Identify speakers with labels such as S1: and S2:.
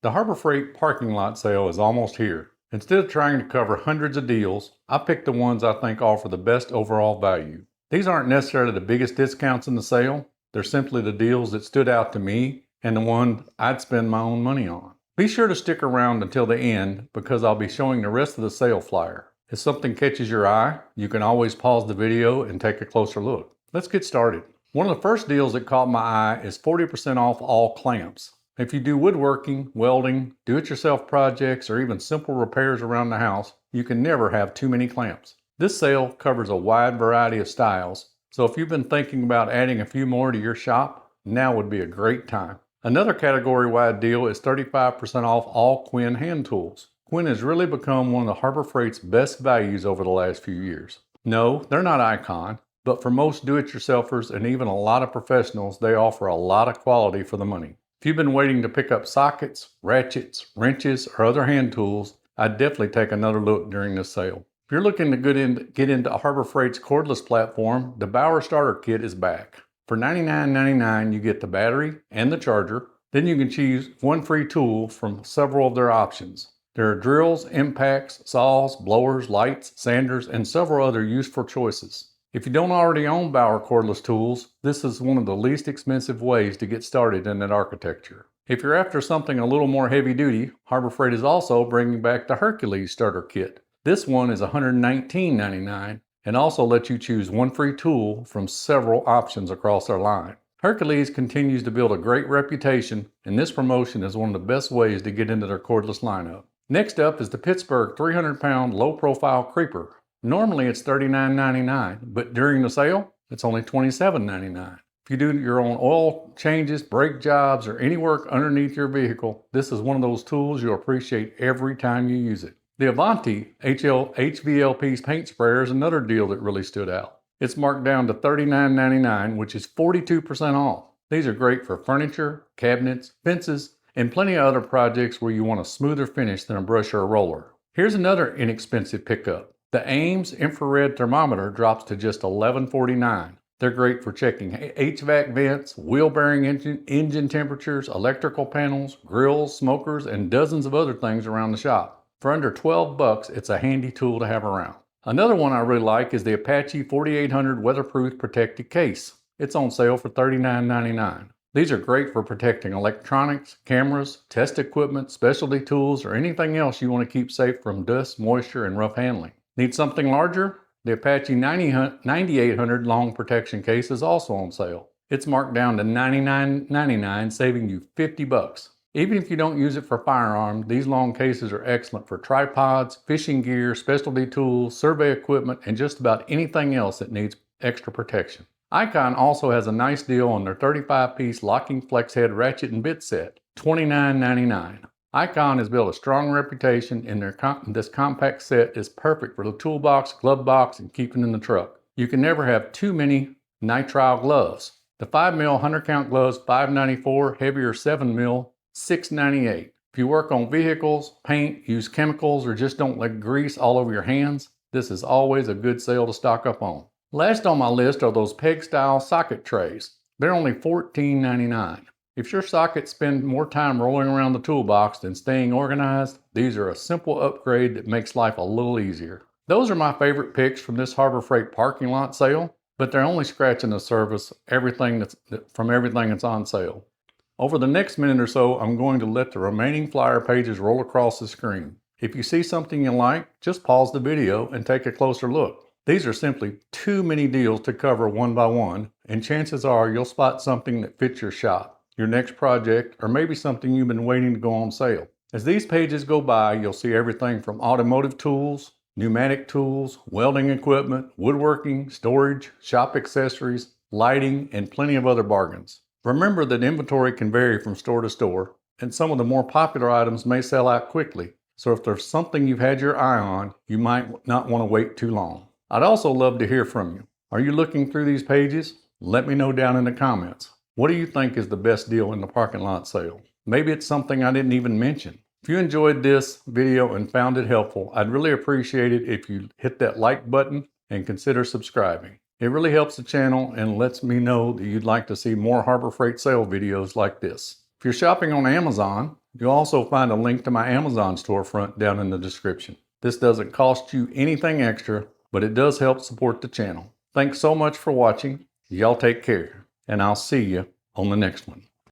S1: The Harbor Freight parking lot sale is almost here. Instead of trying to cover hundreds of deals, I picked the ones I think offer the best overall value. These aren't necessarily the biggest discounts in the sale. They're simply the deals that stood out to me and the one I'd spend my own money on. Be sure to stick around until the end because I'll be showing the rest of the sale flyer. If something catches your eye, you can always pause the video and take a closer look. Let's get started. One of the first deals that caught my eye is 40% off all clamps. If you do woodworking, welding, do-it-yourself projects, or even simple repairs around the house, you can never have too many clamps. This sale covers a wide variety of styles, so if you've been thinking about adding a few more to your shop, now would be a great time. Another category-wide deal is 35% off all Quinn hand tools. Quinn has really become one of the Harbor Freight's best values over the last few years. No, they're not Icon, but for most do-it-yourselfers and even a lot of professionals, they offer a lot of quality for the money. If you've been waiting to pick up sockets, ratchets, wrenches, or other hand tools, I'd definitely take another look during this sale. If you're looking to get into Harbor Freight's cordless platform, the Bauer starter kit is back. For $99.99, you get the battery and the charger. Then you can choose one free tool from several of their options. There are drills, impacts, saws, blowers, lights, sanders, and several other useful choices. If you don't already own Bauer cordless tools, this is one of the least expensive ways to get started in that architecture. If you're after something a little more heavy duty, Harbor Freight is also bringing back the Hercules starter kit. This one is $119.99 and also lets you choose one free tool from several options across their line. Hercules continues to build a great reputation, and this promotion is one of the best ways to get into their cordless lineup. Next up is the Pittsburgh 300-pound low-profile creeper. Normally it's $39.99, but during the sale, it's only $27.99. If you do your own oil changes, brake jobs, or any work underneath your vehicle, this is one of those tools you'll appreciate every time you use it. The Avanti HVLP paint sprayer is another deal that really stood out. It's marked down to $39.99, which is 42% off. These are great for furniture, cabinets, fences, and plenty of other projects where you want a smoother finish than a brush or a roller. Here's another inexpensive pickup. The Ames infrared thermometer drops to just $11.49. They're great for checking HVAC vents, wheel bearing engine temperatures, electrical panels, grills, smokers, and dozens of other things around the shop. For under $12, it's a handy tool to have around. Another one I really like is the Apache 4800 weatherproof protected case. It's on sale for $39.99. These are great for protecting electronics, cameras, test equipment, specialty tools, or anything else you want to keep safe from dust, moisture, and rough handling. Need something larger? The Apache 9800 long protection case is also on sale. It's marked down to $99.99, saving you $50. Even if you don't use it for firearms, these long cases are excellent for tripods, fishing gear, specialty tools, survey equipment, and just about anything else that needs extra protection. Icon also has a nice deal on their 35-piece locking flex head ratchet and bit set, $29.99. Icon has built a strong reputation, and this compact set is perfect for the toolbox, glove box, and keeping in the truck. You can never have too many nitrile gloves. The 5mm 100-count gloves, $5.94, heavier 7mm, $6.98. If you work on vehicles, paint, use chemicals, or just don't let grease all over your hands, this is always a good sale to stock up on. Last on my list are those peg-style socket trays. They're only $14.99. If your sockets spend more time rolling around the toolbox than staying organized, these are a simple upgrade that makes life a little easier. Those are my favorite picks from this Harbor Freight parking lot sale, but they're only scratching the surface from everything that's on sale. Over the next minute or so, I'm going to let the remaining flyer pages roll across the screen. If you see something you like, just pause the video and take a closer look. These are simply too many deals to cover one by one, and chances are you'll spot something that fits your shop, your next project, or maybe something you've been waiting to go on sale. As these pages go by, you'll see everything from automotive tools, pneumatic tools, welding equipment, woodworking, storage, shop accessories, lighting, and plenty of other bargains. Remember that inventory can vary from store to store, and some of the more popular items may sell out quickly, so if there's something you've had your eye on, you might not want to wait too long. I'd also love to hear from you. Are you looking through these pages? Let me know down in the comments. What do you think is the best deal in the parking lot sale? Maybe it's something I didn't even mention. If you enjoyed this video and found it helpful, I'd really appreciate it if you hit that like button and consider subscribing. It really helps the channel and lets me know that you'd like to see more Harbor Freight sale videos like this. If you're shopping on Amazon, You'll also find a link to my Amazon storefront down in the description. This doesn't cost you anything extra, but it does help support the channel. Thanks so much for watching. Y'all take care, and I'll see you on the next one.